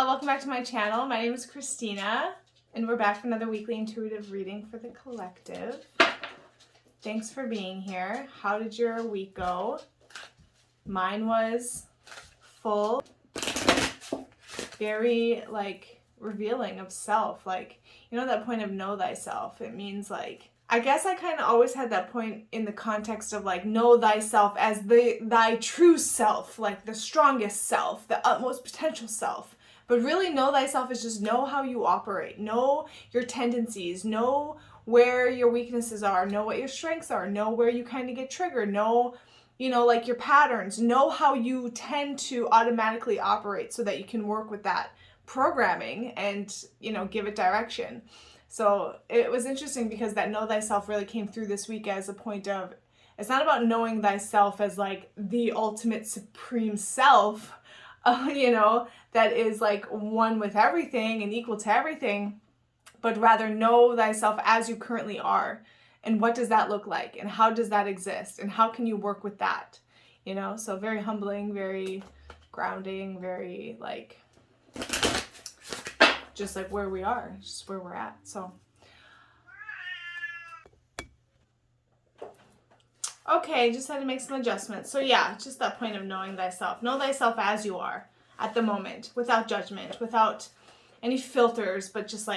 Welcome back to my channel. My name is Christina, and we're back for another weekly intuitive reading for the collective. Thanks for being here. How did your week go? Mine was full, very revealing of self. That point of know thyself. It means I guess I kind of always had that point in the context of know thyself as thy true self, the strongest self, the utmost potential self. But really know thyself is just know how you operate, know your tendencies, know where your weaknesses are, know what your strengths are, know where you kind of get triggered, know, your patterns, know how you tend to automatically operate so that you can work with that programming and, give it direction. So it was interesting because that know thyself really came through this week as a point of, it's not about knowing thyself as the ultimate supreme self, that is one with everything and equal to everything, but rather know thyself as you currently are. And what does that look like? And how does that exist? And how can you work with that? So very humbling, very grounding, very just where we are, just where we're at. So, okay, just had to make some adjustments. So yeah, just that point of knowing thyself. Know thyself as you are at the moment, without judgment, without any filters, but just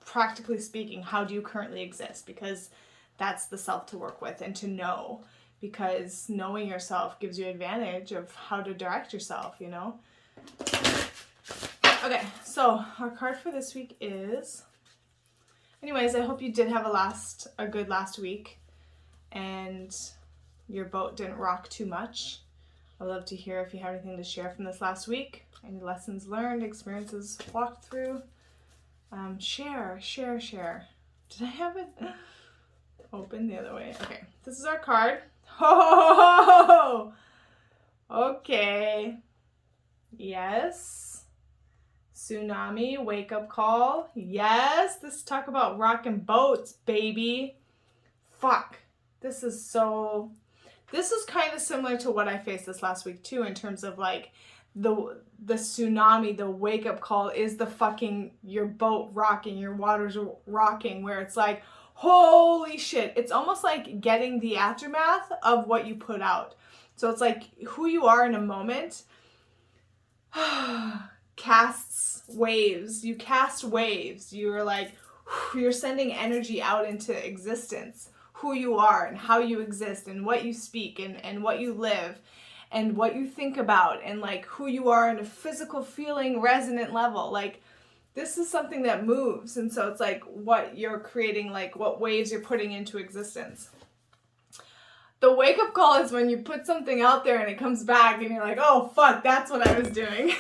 practically speaking, how do you currently exist? Because that's the self to work with and to know, because knowing yourself gives you advantage of how to direct yourself, Okay, so our card for this week is, anyways, I hope you did have a good last week and your boat didn't rock too much. I'd love to hear if you have anything to share from this last week, any lessons learned, experiences walked through. Share. Did I have it open the other way? Okay, this is our card. Ho! Okay. Yes. Tsunami, wake up call. Yes, this talk about rocking boats, baby. Fuck. This is kind of similar to what I faced this last week too, in terms of the tsunami, the wake up call is the fucking your boat rocking, your waters rocking, where it's holy shit. It's almost like getting the aftermath of what you put out. So it's who you are in a moment casts waves. You cast waves. You're you're sending energy out into existence. Who you are and how you exist and what you speak and what you live and what you think about and who you are in a physical feeling resonant level. This is something that moves, and so it's what you're creating, what waves you're putting into existence. The wake-up call is when you put something out there and it comes back and you're oh fuck, that's what I was doing.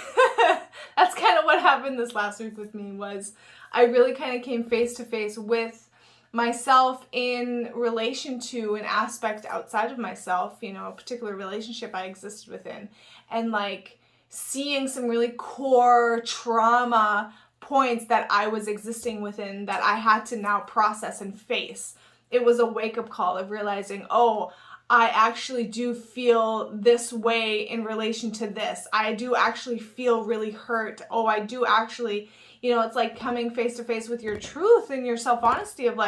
That's kind of what happened this last week with me. Was I really kind of came face to face with myself in relation to an aspect outside of myself, a particular relationship I existed within, and seeing some really core trauma points that I was existing within that I had to now process and face. It was a wake-up call of realizing, oh, I actually do feel this way in relation to this. I do actually feel really hurt. Oh, I do actually, it's coming face to face with your truth and your self-honesty of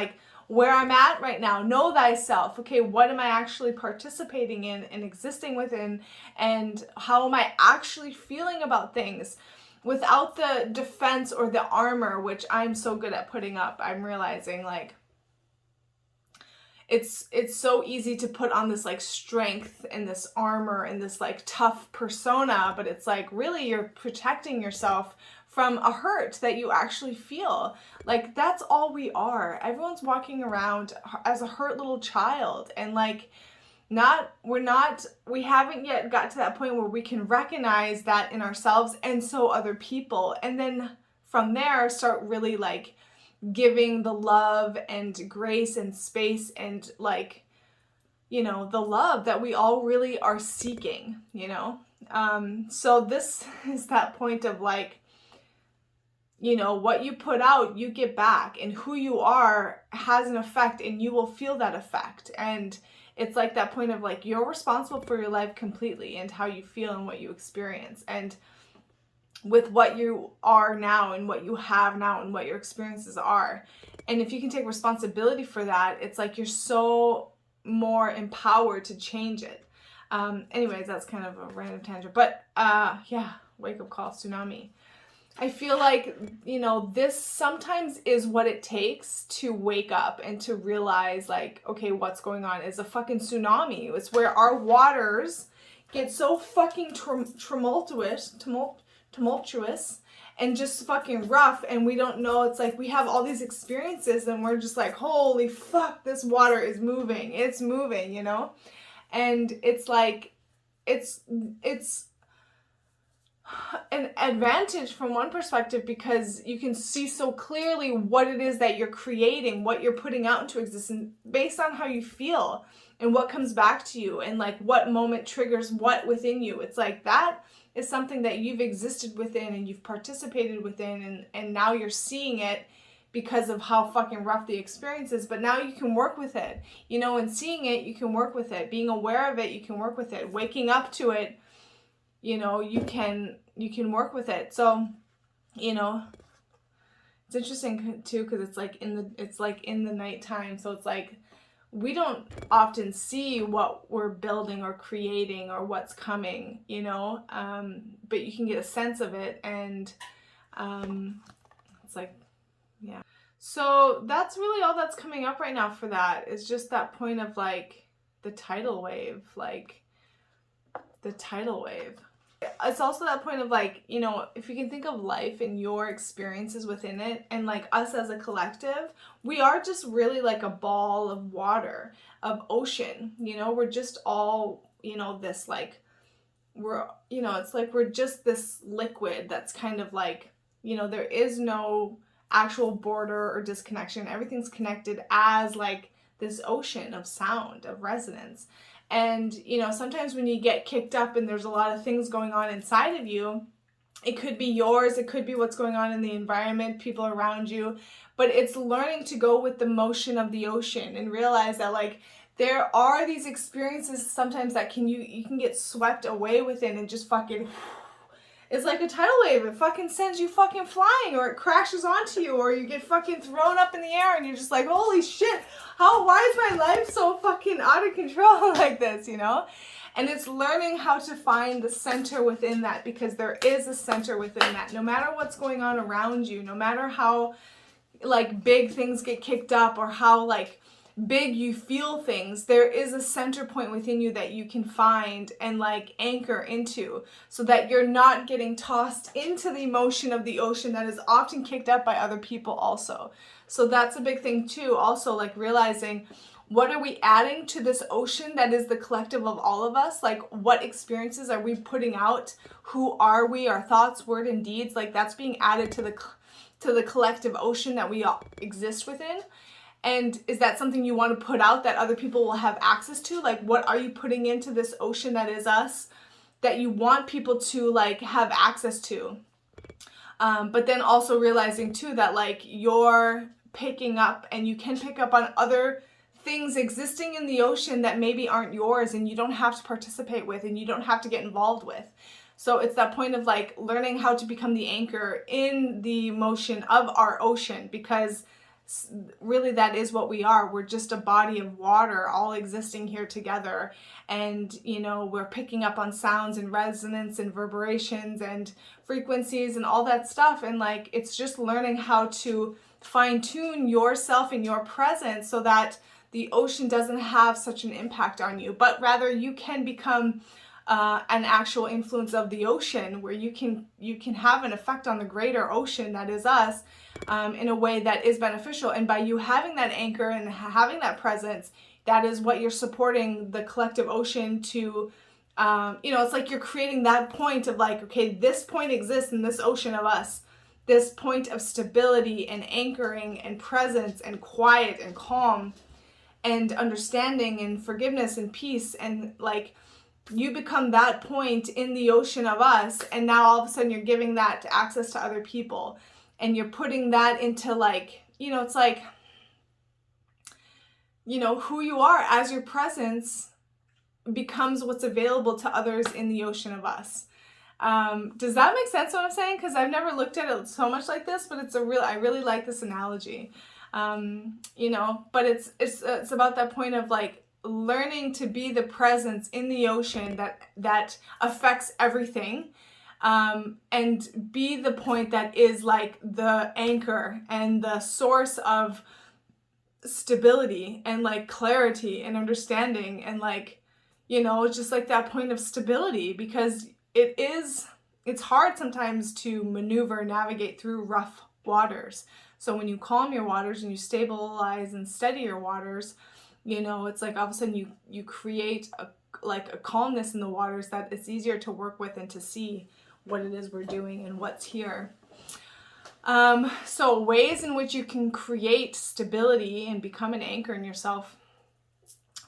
where I'm at right now. Know thyself. Okay, what am I actually participating in and existing within, and how am I actually feeling about things without the defense or the armor, which I'm so good at putting up. I'm realizing it's so easy to put on this strength and this armor and this tough persona, but it's really you're protecting yourself from a hurt that you actually feel. That's all we are. Everyone's walking around as a hurt little child, and we haven't yet got to that point where we can recognize that in ourselves and so other people, and then from there start really giving the love and grace and space and the love that we all really are seeking, so this is that point of what you put out, you get back, and who you are has an effect, and you will feel that effect. And it's that point of you're responsible for your life completely and how you feel and what you experience. And with what you are now and what you have now and what your experiences are. And if you can take responsibility for that, it's like you're so more empowered to change it. Anyways, that's kind of a random tangent, but yeah, wake up call, tsunami. I feel like, you know, this sometimes is what it takes to wake up and to realize, like, okay, what's going on is a fucking tsunami. It's where our waters get so fucking tumultuous and just fucking rough, and we don't know. It's like we have all these experiences and we're just like, holy fuck, this water is moving. It's moving, you know? And it's like, it's an advantage from one perspective because you can see so clearly what it is that you're creating, what you're putting out into existence based on how you feel and what comes back to you and like what moment triggers what within you. It's like that is something that you've existed within and you've participated within, and now you're seeing it because of how fucking rough the experience is, but now you can work with it, you know, and seeing it, you can work with it, being aware of it, you can work with it, waking up to it, you know, you can work with it. So, you know, it's interesting too because it's like in the nighttime, so it's like we don't often see what we're building or creating or what's coming, you know, but you can get a sense of it, and it's like, yeah. So that's really all that's coming up right now for that. Is just that point of like the tidal wave, like the tidal wave. It's also that point of like, you know, if you can think of life and your experiences within it and like us as a collective, we are just really like a ball of water, of ocean, you know, we're just all, you know, this like, we're, you know, it's like we're just this liquid that's kind of like, you know, there is no actual border or disconnection. Everything's connected as like this ocean of sound, of resonance. And, you know, sometimes when you get kicked up and there's a lot of things going on inside of you, it could be yours, it could be what's going on in the environment, people around you, but it's learning to go with the motion of the ocean and realize that like there are these experiences sometimes that you can get swept away within and just fucking, it's like a tidal wave. It fucking sends you fucking flying, or it crashes onto you, or you get fucking thrown up in the air and you're just like, holy shit, why is my life so fucking out of control like this, you know? And it's learning how to find the center within that, because there is a center within that. No matter what's going on around you, no matter how like big things get kicked up or how like big you feel things, there is a center point within you that you can find and like anchor into, so that you're not getting tossed into the emotion of the ocean that is often kicked up by other people also. So that's a big thing too, also like realizing, what are we adding to this ocean that is the collective of all of us? Like, what experiences are we putting out? Who are we? Our thoughts, word, and deeds, like that's being added to the collective ocean that we all exist within. And is that something you want to put out that other people will have access to? Like, what are you putting into this ocean that is us that you want people to like have access to? But then also realizing too that like you're picking up, and you can pick up on other things existing in the ocean that maybe aren't yours, and you don't have to participate with, and you don't have to get involved with. So it's that point of like learning how to become the anchor in the motion of our ocean, because really that is what we are. We're just a body of water all existing here together, and you know, we're picking up on sounds and resonance and reverberations and frequencies and all that stuff, and like it's just learning how to fine-tune yourself and your presence so that the ocean doesn't have such an impact on you, but rather you can become an actual influence of the ocean, where you can have an effect on the greater ocean that is us, in a way that is beneficial. And by you having that anchor and having that presence, that is what you're supporting the collective ocean to, you know, it's like you're creating that point of like, okay, this point exists in this ocean of us, this point of stability and anchoring and presence and quiet and calm and understanding and forgiveness and peace, and like you become that point in the ocean of us, and now all of a sudden you're giving that access to other people, and you're putting that into like, you know, it's like, you know, who you are as your presence becomes what's available to others in the ocean of us. Does that make sense what I'm saying? Because I've never looked at it so much like this, but I really like this analogy. You know, but it's about that point of like learning to be the presence in the ocean that affects everything, and be the point that is like the anchor and the source of stability and like clarity and understanding, and like, you know, just like that point of stability, because it's hard sometimes to maneuver, navigate through rough waters. So when you calm your waters and you stabilize and steady your waters, you know, it's like all of a sudden you create a calmness in the waters that it's easier to work with and to see what it is we're doing and what's here. So ways in which you can create stability and become an anchor in yourself: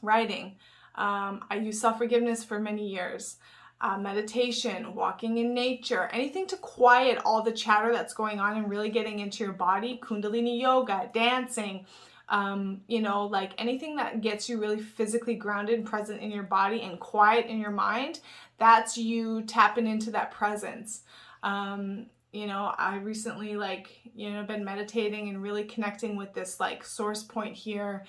writing. I used self-forgiveness for many years. Meditation, walking in nature, anything to quiet all the chatter that's going on and really getting into your body. Kundalini yoga, dancing, you know, like anything that gets you really physically grounded and present in your body and quiet in your mind. That's you tapping into that presence. You know, I recently, like, you know, been meditating and really connecting with this like source point here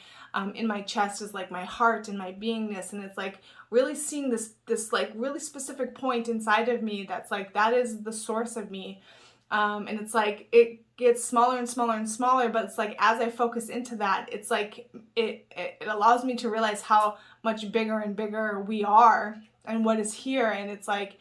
in my chest is like my heart and my beingness, and it's like really seeing this like really specific point inside of me that's like that is the source of me, and it's like it gets smaller and smaller and smaller, but it's like as I focus into that, it's like it allows me to realize how much bigger and bigger we are and what is here, and it's like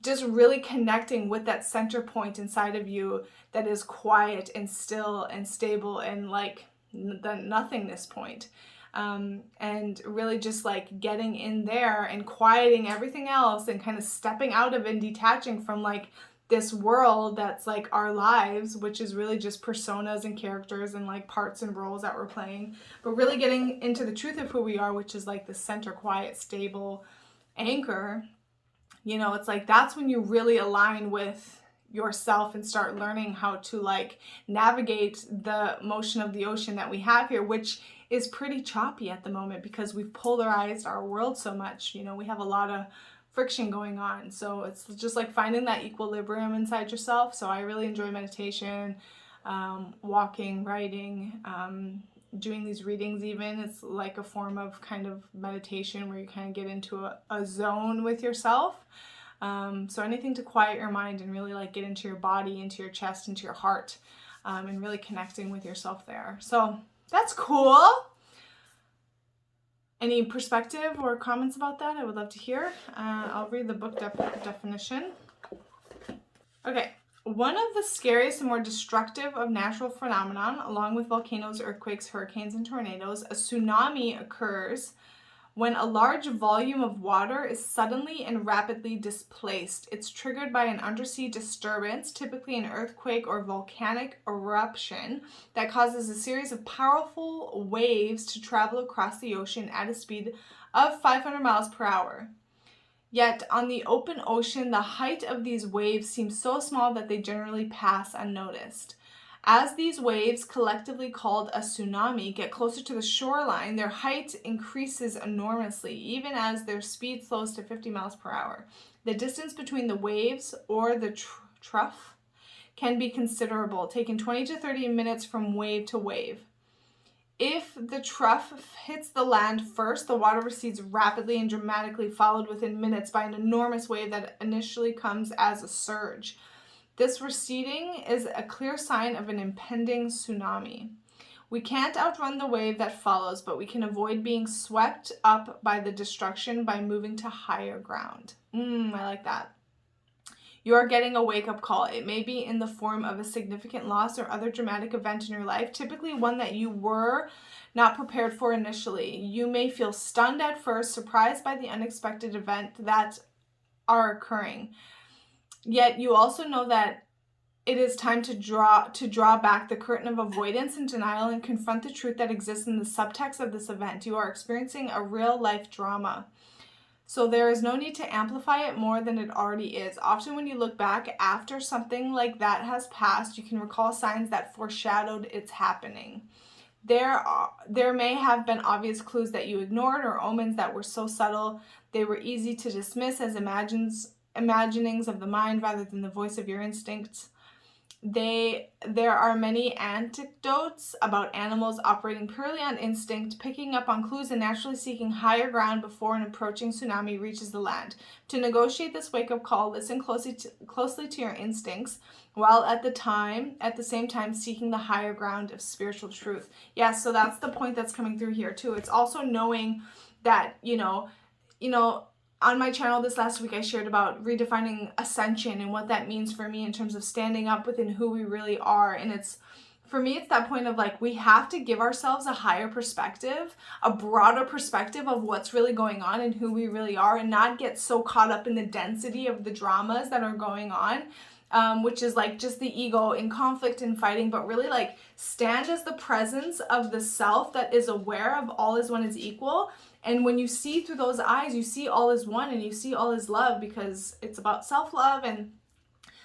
just really connecting with that center point inside of you that is quiet and still and stable and like the nothingness point. And really just like getting in there and quieting everything else and kind of stepping out of and detaching from like this world that's like our lives, which is really just personas and characters and like parts and roles that we're playing, but really getting into the truth of who we are, which is like the center, quiet, stable anchor. You know, it's like that's when you really align with yourself and start learning how to like navigate the motion of the ocean that we have here, which is pretty choppy at the moment because we've polarized our world so much. You know, we have a lot of friction going on. So it's just like finding that equilibrium inside yourself. So I really enjoy meditation, walking, writing, doing these readings even. It's like a form of kind of meditation where you kind of get into a zone with yourself. So anything to quiet your mind and really like get into your body, into your chest, into your heart, and really connecting with yourself there. So that's cool. Any perspective or comments about that? I would love to hear. I'll read the book definition. Okay. One of the scariest and more destructive of natural phenomenon, along with volcanoes, earthquakes, hurricanes, and tornadoes, a tsunami occurs when a large volume of water is suddenly and rapidly displaced. It's triggered by an undersea disturbance, typically an earthquake or volcanic eruption, that causes a series of powerful waves to travel across the ocean at a speed of 500 miles per hour. Yet, on the open ocean, the height of these waves seems so small that they generally pass unnoticed. As these waves, collectively called a tsunami, get closer to the shoreline, their height increases enormously, even as their speed slows to 50 miles per hour. The distance between the waves, or the trough, can be considerable, taking 20 to 30 minutes from wave to wave. If the trough hits the land first, the water recedes rapidly and dramatically, followed within minutes by an enormous wave that initially comes as a surge. This receding is a clear sign of an impending tsunami. We can't outrun the wave that follows, but we can avoid being swept up by the destruction by moving to higher ground. I like that. You are getting a wake-up call. It may be in the form of a significant loss or other dramatic event in your life, typically one that you were not prepared for initially. You may feel stunned at first, surprised by the unexpected event that are occurring. Yet you also know that it is time to draw back the curtain of avoidance and denial and confront the truth that exists in the subtext of this event. You are experiencing a real-life drama. So there is no need to amplify it more than it already is. Often when you look back after something like that has passed, you can recall signs that foreshadowed its happening. There may have been obvious clues that you ignored or omens that were so subtle they were easy to dismiss as imaginings of the mind rather than the voice of your instincts. There are many anecdotes about animals operating purely on instinct, picking up on clues and naturally seeking higher ground before an approaching tsunami reaches the land. To negotiate this wake-up call, listen closely to your instincts, while at the same time seeking the higher ground of spiritual truth. Yeah, so that's the point that's coming through here too. It's also knowing that, on my channel this last week, I shared about redefining ascension and what that means for me in terms of standing up within who we really are. And for me, it's that point of like, we have to give ourselves a higher perspective, a broader perspective of what's really going on and who we really are, and not get so caught up in the density of the dramas that are going on. Which is like just the ego in conflict and fighting, but really like stand as the presence of the self that is aware of all is one is equal. And when you see through those eyes, you see all is one and you see all is love, because it's about self-love. And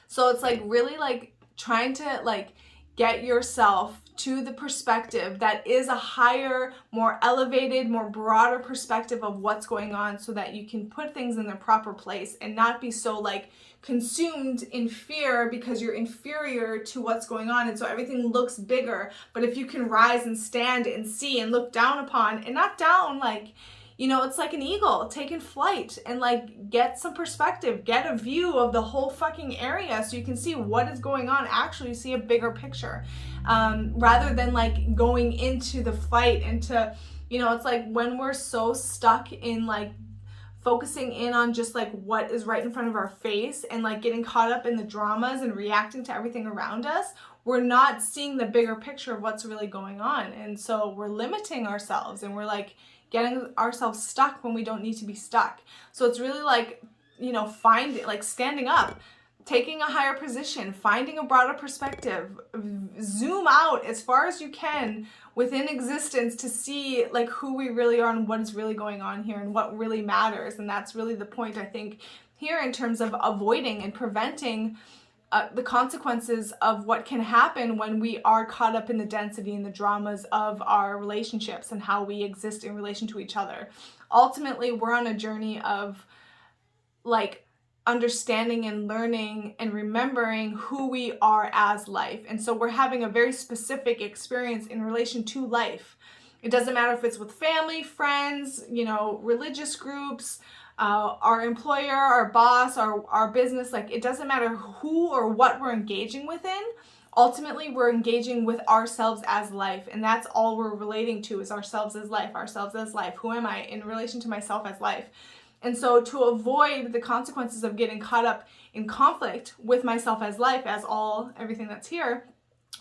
so it's like really like trying to like get yourself to the perspective that is a higher, more elevated, more broader perspective of what's going on, so that you can put things in their proper place and not be so like consumed in fear because you're inferior to what's going on, and so everything looks bigger. But if you can rise and stand and see and look down upon, and not down like, it's like an eagle taking flight, and like get some perspective, get a view of the whole fucking area so you can see what is going on. Actually see a bigger picture, rather than like going into the fight, into, it's like when we're so stuck in like focusing in on just like what is right in front of our face and like getting caught up in the dramas and reacting to everything around us, we're not seeing the bigger picture of what's really going on. And so we're limiting ourselves, and we're like getting ourselves stuck when we don't need to be stuck. So it's really like, standing up, taking a higher position, finding a broader perspective, zoom out as far as you can within existence to see like who we really are and what is really going on here and what really matters. And that's really the point, I think, here in terms of avoiding and preventing the consequences of what can happen when we are caught up in the density and the dramas of our relationships and how we exist in relation to each other. Ultimately, we're on a journey of like understanding and learning and remembering who we are as life. And so we're having a very specific experience in relation to life. It doesn't matter if it's with family, friends, religious groups, our employer, our boss, our business. Like, it doesn't matter who or what we're engaging within. Ultimately, we're engaging with ourselves as life, and that's all we're relating to, is ourselves as life, ourselves as life. Who am I in relation to myself as life? And so to avoid the consequences of getting caught up in conflict with myself as life, as everything that's here,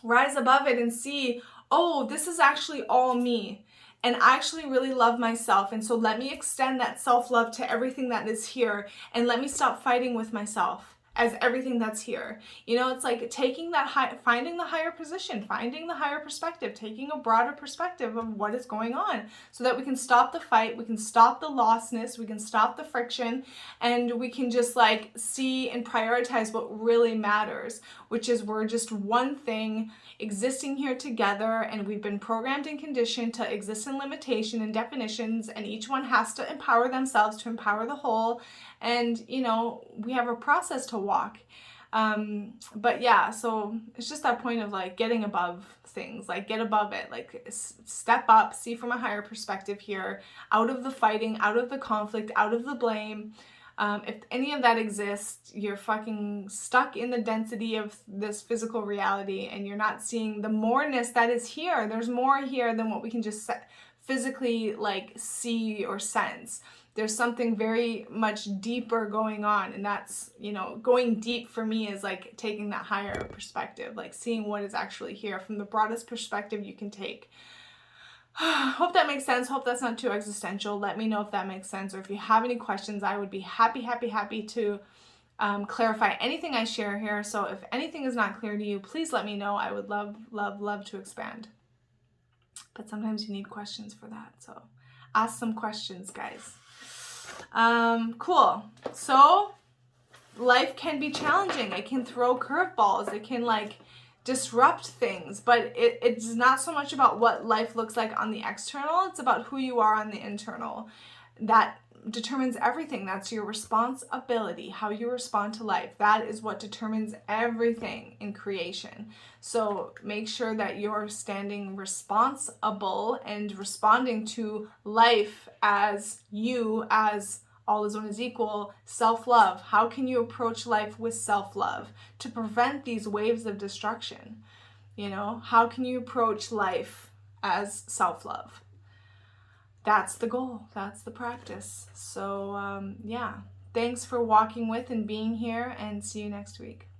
rise above it and see, oh, this is actually all me. And I actually really love myself. And so let me extend that self-love to everything that is here. And let me stop fighting with myself as everything that's here. It's like taking finding the higher position, finding the higher perspective, taking a broader perspective of what is going on, so that we can stop the fight, we can stop the lostness, we can stop the friction, and we can just like see and prioritize what really matters, which is we're just one thing existing here together, and we've been programmed and conditioned to exist in limitation and definitions, and each one has to empower themselves to empower the whole. And we have a process to walk, but yeah, so it's just that point of like getting above things, like get above it, like step up, see from a higher perspective here, out of the fighting, out of the conflict, out of the blame. If any of that exists, you're fucking stuck in the density of this physical reality, and you're not seeing the moreness that is here. There's more here than what we can just physically like see or sense. There's something very much deeper going on, and that's, going deep for me is like taking that higher perspective, like seeing what is actually here from the broadest perspective you can take. Hope that makes sense. Hope that's not too existential. Let me know if that makes sense, or if you have any questions. I would be happy to clarify anything I share here. So if anything is not clear to you, please let me know. I would love to expand. But sometimes you need questions for that. So ask some questions, guys. Cool. So life can be challenging. It can throw curveballs. It can like disrupt things, but it's not so much about what life looks like on the external. It's about who you are on the internal. That determines everything. That's your responsibility, how you respond to life. That is what determines everything in creation. So make sure that you're standing responsible and responding to life as you, as all is one is equal, self-love. How can you approach life with self-love to prevent these waves of destruction? You know, how can you approach life as self-love? That's the goal. That's the practice. So, yeah. Thanks for walking with and being here, and see you next week.